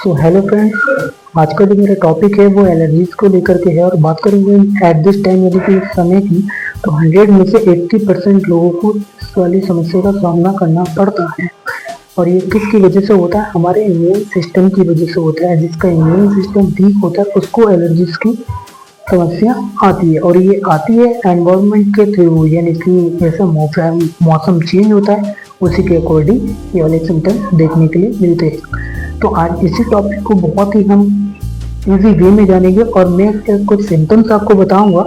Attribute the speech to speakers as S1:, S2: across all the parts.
S1: So hello friends, आज का जो मेरा टॉपिक है वो एलर्जीज को लेकर के है और बात करेंगे एट दिस टाइम यानी कि इस समय की। तो 100 में से 80% लोगों को इस वाली समस्या का सामना करना पड़ता है। और ये किसकी वजह से होता है? हमारे इम्यून सिस्टम की वजह से होता है। जिसका इम्यून सिस्टम वीक होता है उसको एलर्जीज की समस्या आती है। और ये आती है एनवायरनमेंट के थ्रू, यानी कि जैसा मौसम चेंज होता है उसी के अकॉर्डिंग ये वाले सिम्टम्स देखने के लिए मिलते हैं। तो आज इसी टॉपिक को बहुत ही हम इजी वे में जानेंगे और मैं कुछ सिम्टम्स आपको बताऊंगा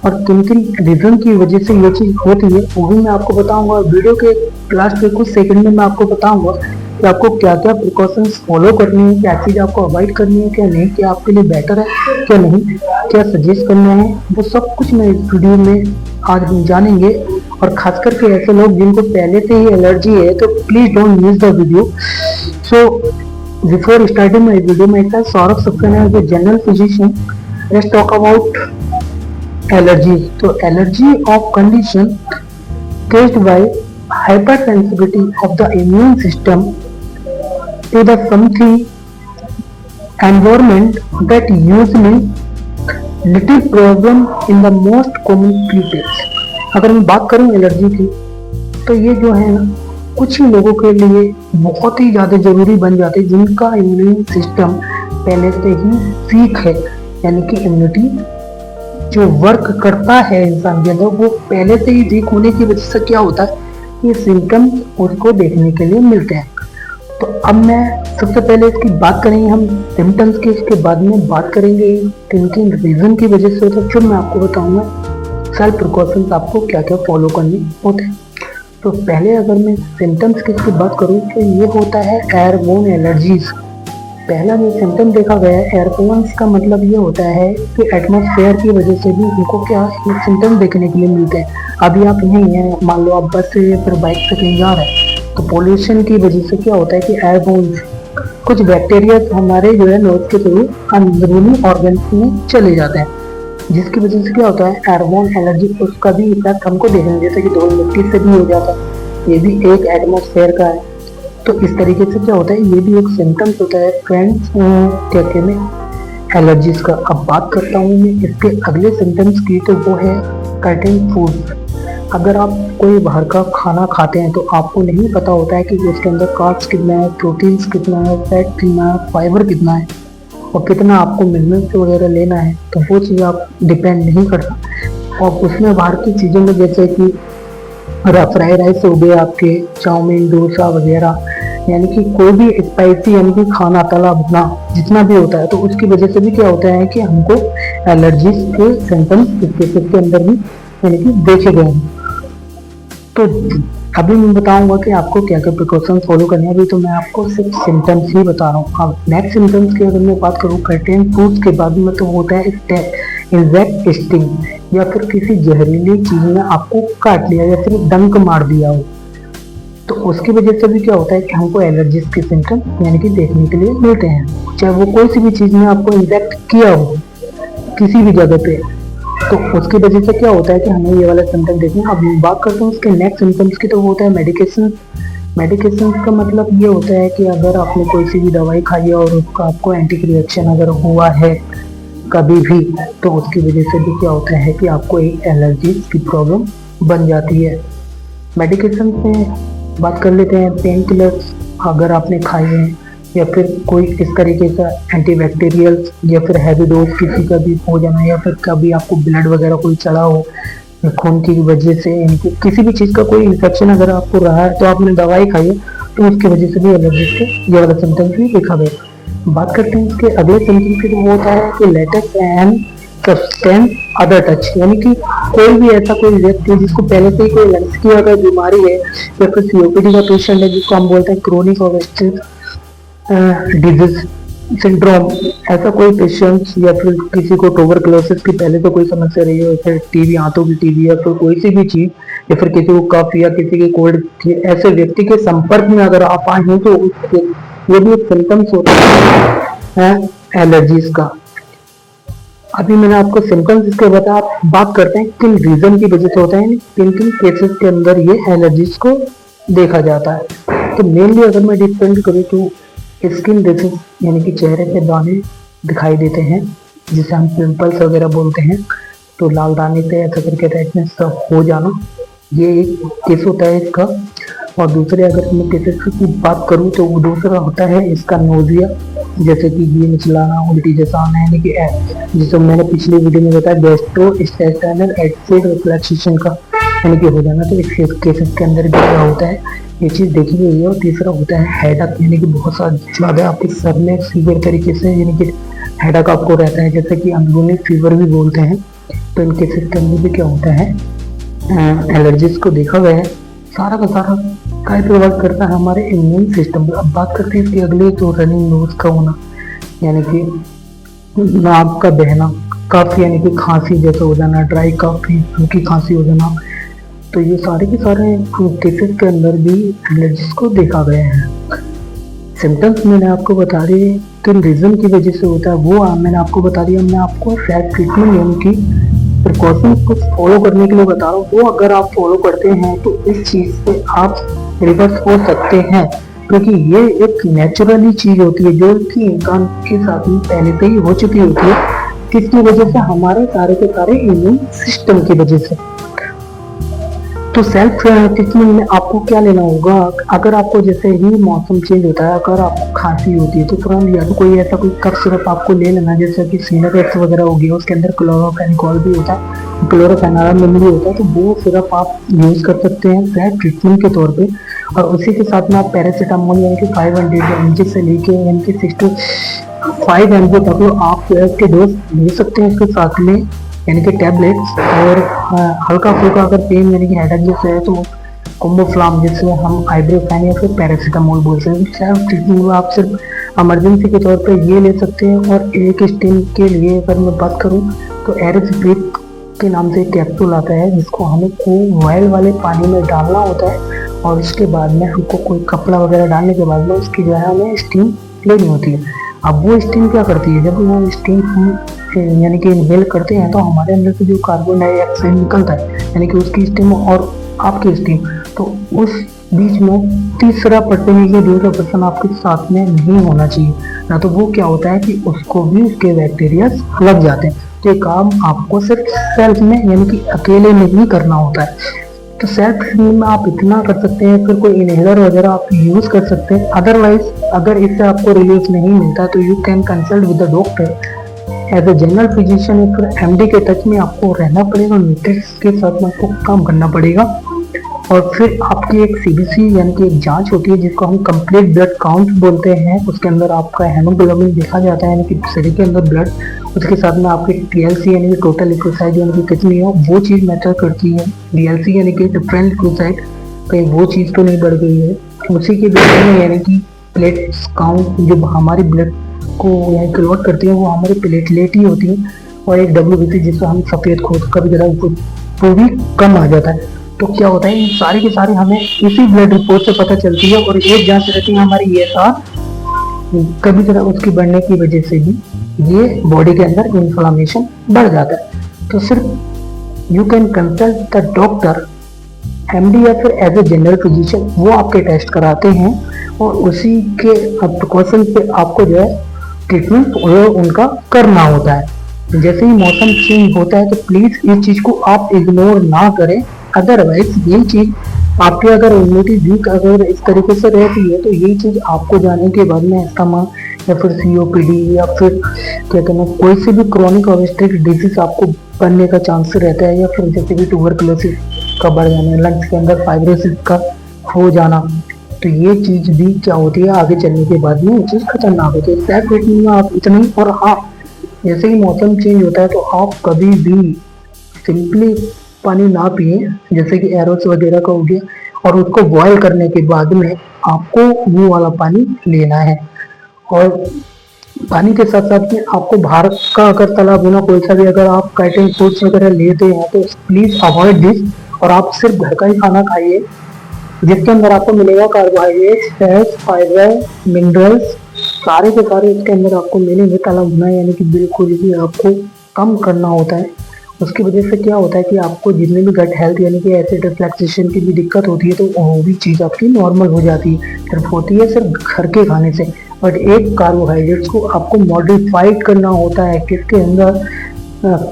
S1: और किन किन रीजन की वजह से ये चीज़ होती है वो भी मैं आपको बताऊंगा। वीडियो के लास्ट के कुछ सेकंड में मैं आपको बताऊंगा कि आपको क्या क्या प्रिकॉशंस फॉलो करनी है, क्या चीज़ आपको अवॉइड करनी है, क्या नहीं, क्या आपके लिए बेटर है, क्या नहीं, क्या सजेस्ट करना है, वो सब कुछ मैं इस वीडियो में आज हम जानेंगे। और खास करके ऐसे लोग जिनको पहले से ही एलर्जी है तो please don't miss the video. So before starting my video, myself Saurabh Saxena as a general physician. Let's talk about allergy. So allergy of condition caused by hypersensitivity of the immune system to the something environment that usually little problem in the most common cases. अगर मैं बात करूं allergy की तो ये जो है ना कुछ ही लोगों के लिए बहुत ही ज़्यादा ज़रूरी बन जाते हैं जिनका इम्यून सिस्टम पहले से ही वीक है, यानी कि इम्यूनिटी जो वर्क करता है इंसान के अंदर वो पहले से ही वीक होने की वजह से क्या होता है, ये सिम्टम्स उसको देखने के लिए मिलते हैं। तो अब मैं सबसे पहले इसकी बात करेंगे हम सिम्टम्स की, इसके बाद में बात करेंगे किन किन रीज़न की वजह से होता है, फिर मैं आपको बताऊँगा सेल्फ प्रिकॉशंस आपको क्या क्या फॉलो करने होते हैं। तो पहले अगर मैं सिम्टम्स की बात करूँ तो ये होता है एयरबोर्न एलर्जीज। पहला जो सिम्टम देखा गया है एयरबोर्न का मतलब ये होता है कि एटमॉस्फेयर की वजह से भी उनको क्या ये सिम्टम देखने के लिए मिलते हैं। अभी आप नहीं है, मान लो आप बस से या फिर बाइक से कहीं जा रहे हैं तो पोल्यूशन की वजह से क्या होता है कि एयरबोर्न कुछ बैक्टीरिया हमारे जो है नोज के थ्रू अंदरूनी ऑर्गन्स में चले जाते हैं, जिसकी वजह से क्या होता है एयरबोर्न एलर्जी, उसका भी इफेक्ट हमको देखने जैसे कि धूल मिट्टी से भी हो जाता है, ये भी एक एटमॉस्फेयर का है। तो इस तरीके से क्या होता है, ये भी एक सिम्टम्स होता है फ्रेंड्स कहते हैं एलर्जीज का। अब बात करता हूँ मैं इसके अगले सिम्टम्स की, तो वो है कर्टेन फूड। अगर आप कोई बाहर का खाना खाते हैं तो आपको नहीं पता होता है कि उसके अंदर कार्ब्स कितना है, प्रोटीन्स कितना है, फैट कितना है, फाइबर कितना है और कितना आपको मिनरल्स वगैरह लेना है, तो वो चीज़ आप डिपेंड नहीं करता। और उसमें बाहर की चीज़ों में जैसे कि फ्राइड राइस हो गए, आपके चाउमीन, डोसा वगैरह, यानी कि कोई भी स्पाइसी यानी कि खाना तला भुना जितना भी होता है, तो उसकी वजह से भी क्या होता है कि हमको एलर्जीज के सिम्टम्स इस केसेस के अंदर भी यानी कि देखे गए हैं। तो अभी मैं बताऊंगा कि आपको क्या क्या प्रिकॉशन फॉलो करने हैं। अभी तो मैं आपको सिर्फ सिम्टम्स ही बता रहा हूँ। अब नेक्स्ट सिम्टम्स की अगर मैं बात करूँ कर्टेन फूड्स के बाद में, तो होता है इंसेक्ट स्टिंग, या फिर किसी जहरीली चीज ने आपको काट लिया या फिर डंक मार दिया हो, तो उसकी वजह से भी क्या होता है कि हमको एलर्जीज के सिम्टम यानी कि देखने के लिए मिलते हैं। चाहे वो कोई सी भी चीज ने आपको इंजेक्ट किया हो किसी भी जगह पे, तो उसकी वजह से क्या होता है कि हमें ये वाला सिम्टम देखना। अब बात करते हैं उसके नेक्स्ट सिम्टम्स की, तो वो होता है मेडिकेशन। मेडिकेशन का मतलब ये होता है कि अगर आपने कोई सी भी दवाई खाई है और उसका आपको एंटी रिएक्शन अगर हुआ है कभी भी, तो उसकी वजह से भी क्या होता है कि आपको एक एलर्जी की प्रॉब्लम बन जाती है। मेडिकेशन में बात कर लेते हैं पेन किलर्स अगर आपने खाए हैं, या फिर कोई इस तरीके का एंटीबैक्टीरियल, या फिर हैवी डोज किसी का भी हो जाना, या फिर कभी आपको ब्लड वगैरह कोई चढ़ा हो खून की वजह से, इनको किसी भी चीज़ का कोई इन्फेक्शन अगर आपको रहा है तो आपने दवाई खाई है, तो उसकी वजह से भी एलर्जी के ये वाला सिम्टम्स भी देखा गया। बात करते हैं इसके अगले सिम्टम्स की, तो वो होता है कि latex and substance other touch, यानी कि कोई भी ऐसा कोई व्यक्ति जिसको पहले से ही कोई लंग्स की अगर बीमारी है या फिर सीओपीडी का पेशेंट है, जिसको हम बोलते हैं क्रोनिक ऑब्स्ट्रक्टिव डिजीज सिंड्रोम, ऐसा कोई पेशेंट, या फिर किसी को ट्यूबरकुलोसिस की पहले तो कोई समस्या रही हो, फिर टीबी, आंतों की टीबी, या फिर कोई सी भी चीज, या फिर किसी को कफ या किसी के कोल्ड, ऐसे व्यक्ति के संपर्क में अगर आप आए हैं तो ये भी एक सिम्टम्स होता है एलर्जीज का। अभी मैंने आपको सिम्टम्स इसके बता, बात करते हैं किन रीजन की वजह से होता है, किन किन केसेस के अंदर ये एलर्जीज को देखा जाता है। तो मेनली अगर मैं डिपेंड करूँ तो स्किन डिजीज यानी कि चेहरे पे दाने दिखाई देते हैं, जिसे हम पिंपल्स वगैरह बोलते हैं। तो लाल दाने पे ऐसा करके रेडनेस हो जाना, ये एक केस होता है इसका। और दूसरे अगर मैं केसेस की बात करूँ तो वो दूसरा होता है इसका नोजिया, जैसे कि ये निचलाना, उल्टी जैसा आना, यानी कि जिसे मैंने पिछली वीडियो में बताया गैस्ट्रोइंटेस्टाइनल एसिड रिफ्लक्सेशन का यानी कि हो जाना। तो इस केसेस के अंदर भी क्या होता है, ये चीज़ देखी गई है। और तीसरा होता है हेडक, यानी कि बहुत ज़्यादा आपके सर में सीवियर तरीके से यानी कि हेडक आपको रहता है, जैसे कि अंदरूनी फीवर भी बोलते हैं। तो इन केसेस के अंदर भी क्या होता है, एलर्जीज को देखा गया है। सारा का सारा क्या प्रभावित करता है हमारे इम्यून सिस्टम पर। अब बात करते हैं इसकी अगली, तो रनिंग नोज का होना, यानी कि नाक का बहना, काफ़ी यानी कि खांसी जैसा हो जाना, ड्राई काफ़ी हल्की खांसी हो जाना। तो ये सारे के सारे केसेस के अंदर भी एलर्जीज को देखा गया है। सिम्टम्स मैंने आपको बता दिए, किन रीज़न की वजह से होता है वो मैंने आपको बता दिया। मैं आपको सेल्फ ट्रीटमेंट यानी कि प्रिकॉशंस को फॉलो करने के लिए बता रहा हूँ। वो अगर आप फॉलो करते हैं तो इस चीज़ से आप रिवर्स हो सकते हैं, क्योंकि ये एक नेचुरली चीज़ होती है जो कि इंसान के साथ में पहले से ही हो चुकी होती है, किसकी वजह से, हमारे सारे के सारे इम्यून सिस्टम की वजह से। तो सेल्फ ट्रीटमेंट में आपको क्या लेना होगा, अगर आपको जैसे ही मौसम चेंज होता है, अगर आपको खांसी होती है तो तुरंत या तो कोई ऐसा कोई कफ सिरप आपको ले लेना, जैसे कि सिनारेक्स वगैरह हो गया, उसके अंदर क्लोरोफेनिकॉल भी होता है, क्लोरोफेनारामिन भी होता है। तो वो सिरप आप यूज़ कर सकते हैं सेल्फ ट्रीटमेंट के तौर पे। और उसी के साथ में आप पैरासीटामोल यानी कि 500 mg से लेके यानी कि 65 mg तक आप के डोज ले सकते हैं इसके साथ में, यानी कि टैबलेट्स। और हल्का फुल्का अगर पेन यानी कि हेडेक जैसे है तो कोम्बोफ्लाम, जिससे हम आइब्रोफेन या फिर पैरासीटामोल बोलते हैं। सेल्फ ट्रीटमेंट में आप सिर्फ इमरजेंसी के तौर पे ये ले सकते हैं। और एक स्टेन के लिए अगर मैं बात करूँ तो एरिसब्रिक के नाम से एक कैप्सूल आता है, जिसको हमें को बॉयल वाले पानी में डालना होता है। और उसके बाद में हमको कोई कपड़ा वगैरह डालने के बाद में उसकी जो है हमें स्टीम लेनी होती है। अब वो स्टीम क्या करती है, जब वो स्टीम हम यानी कि इनहेल करते हैं तो हमारे अंदर से जो कार्बन डाइऑक्साइड निकलता है, यानी कि उसकी स्टीम और आपकी स्टीम, तो उस बीच में तीसरा पर्सन या दूसरा पर्सन आपके साथ में नहीं होना चाहिए, ना तो वो क्या होता है कि उसको भी उसके बैक्टीरिया लग जाते हैं। तो ये काम आपको सिर्फ सेल्फ में यानी कि अकेले में ही करना होता है। तो सेल्फ ट्रीटमेंट में आप इतना कर सकते हैं, फिर कोई इनहेलर वगैरह आप यूज़ कर सकते हैं। अदरवाइज अगर इससे आपको रिलीफ नहीं मिलता तो you can consult with the doctor as a general physician, या फिर एमडी के टच में आपको रहना पड़ेगा, न्यूट्रिशन के साथ में आपको काम करना पड़ेगा। और फिर आपकी एक सीबीसी यानी कि एक जांच होती है, जिसको हम कंप्लीट ब्लड काउंट बोलते हैं। उसके अंदर आपका हेमोग्लोबिन देखा जाता है, यानी कि शरीर के अंदर ब्लड, उसके साथ में आपकी टीएलसी यानी कि टोटल लिकोसाइड यानी कि कितनी है वो चीज़ मैटर करती है। डीएलसी यानी कि डिफरेंट लिकोसाइड, कहीं वो चीज़ तो नहीं बढ़ गई है। उसी के बीच में यानी कि प्लेट्स काउंट, जो हमारी ब्लड को यानी क्लॉट करती है, वो हमारी प्लेटलेट ही होती है। और एक डब्ल्यूबीसी, जिसको हम सफ़ेद खून का भी जरा वो भी कम आ जाता है। तो क्या होता है, इन सारी की सारी हमें इसी ब्लड रिपोर्ट से पता चलती है। और एक जांच रहती है हमारी ESR, कभी जरा उसकी बढ़ने की वजह से भी ये बॉडी के अंदर इन्फ्लामेशन बढ़ जाता है। तो सिर्फ you can consult the doctor, MD या फिर एज ए जनरल फिजिशियन, वो आपके टेस्ट कराते हैं और उसी के प्रिकॉशन पे आपको जो है ट्रीटमेंट उनका करना होता है। जैसे ही मौसम चेंज होता है तो प्लीज़ इस चीज़ को आप इग्नोर ना करें। अदरवाइज ये चीज़ आपकी अगर इम्यूनिटी वीक अगर इस तरीके से रहती है तो ये चीज़ आपको जाने के बाद में अस्थमा या फिर COPD या फिर क्या कहते हैं कोई से भी क्रॉनिक ऑब्स्ट्रक्टिव डिजीज आपको बनने का चांस रहता है। या फिर जैसे कि ट्यूबरकुलोसिस का बढ़ जाना, लंग्स के अंदर फाइब्रोसिस का हो जाना। तो ये चीज़ भी क्या होती है, आगे चलने के बाद में ये चीज़ खतरनाक होती है। सेल्फ ट्रीटमेंट में आप इतना ही। और हाँ, जैसे ही मौसम चेंज होता है तो आप कभी भी सिंपली पानी ना पिए, जैसे कि एरोस वगैरह का हो गया, और उसको बॉयल करने के बाद में आपको वो वाला पानी लेना है। और पानी के साथ साथ में आपको बाहर का अगर तला भुना कोई सा भी अगर आप काइटिंग फूड्स वगैरह लेते हैं तो प्लीज़ अवॉइड दिस। और आप सिर्फ घर का ही खाना खाइए, जिसके अंदर आपको मिलेगा कार्बोहाइड्रेट, फैट, फाइबर, मिनरल्स, सारे के सारे इसके अंदर आपको मिलेंगे। तला भुना यानी कि बिल्कुल भी आपको कम करना होता है। उसकी वजह से क्या होता है कि आपको जितने भी गट हेल्थ यानी कि एसिड रिफ्लक्सेशन की भी दिक्कत होती है तो वो भी चीज़ आपकी नॉर्मल हो जाती है। सिर्फ होती है सिर्फ घर के खाने से। बट एक कार्बोहाइड्रेट्स को आपको मॉडिफाइड करना होता है किसके अंदर,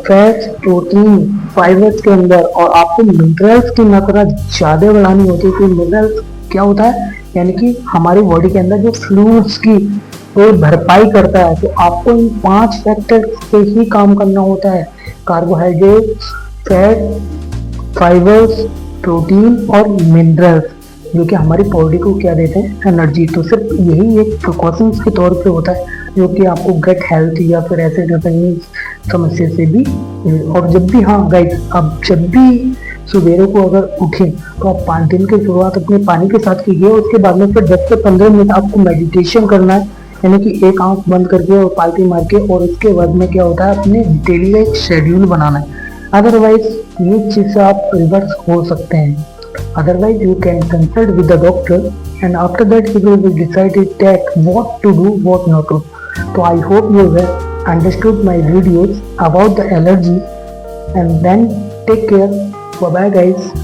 S1: फैट्स, प्रोटीन, फाइबर्स के अंदर, और आपको मिनरल्स की मात्रा ज़्यादा बढ़ानी होती है। कि मिनरल्स क्या होता है, यानी कि हमारी बॉडी के अंदर जो फ्लूइड्स की कोई भरपाई करता है। तो आपको इन 5 फैक्टर्स पे ही काम करना होता है, कार्बोहाइड्रेट, फैट, फाइबर्स, प्रोटीन और मिनरल्स, जो कि हमारी बॉडी को क्या देते हैं, एनर्जी। तो सिर्फ यही एक प्रिकॉशंस के तौर पे होता है, जो कि आपको गट हेल्थ या फिर ऐसे रिफाइनिंग समस्या से भी। और जब भी, हाँ गाइस, अब जब भी सवेरे को अगर उठें तो आप 5 दिन की शुरुआत अपने पानी के साथ कीजिए। उसके बाद में फिर 10 से 15 मिनट आपको मेडिटेशन करना है, यानी कि एक आंख बंद करके और पालती मार के, और उसके बाद में क्या होता है, अपने डेली का एक शेड्यूल बनाना है। अदरवाइज ये चीज़ से आप रिवर्स हो सकते हैं। Otherwise, you can consult with the doctor, and after that he will decide that what to do, what not to. So I hope you have understood my videos about the allergy, and then take care. Bye bye guys.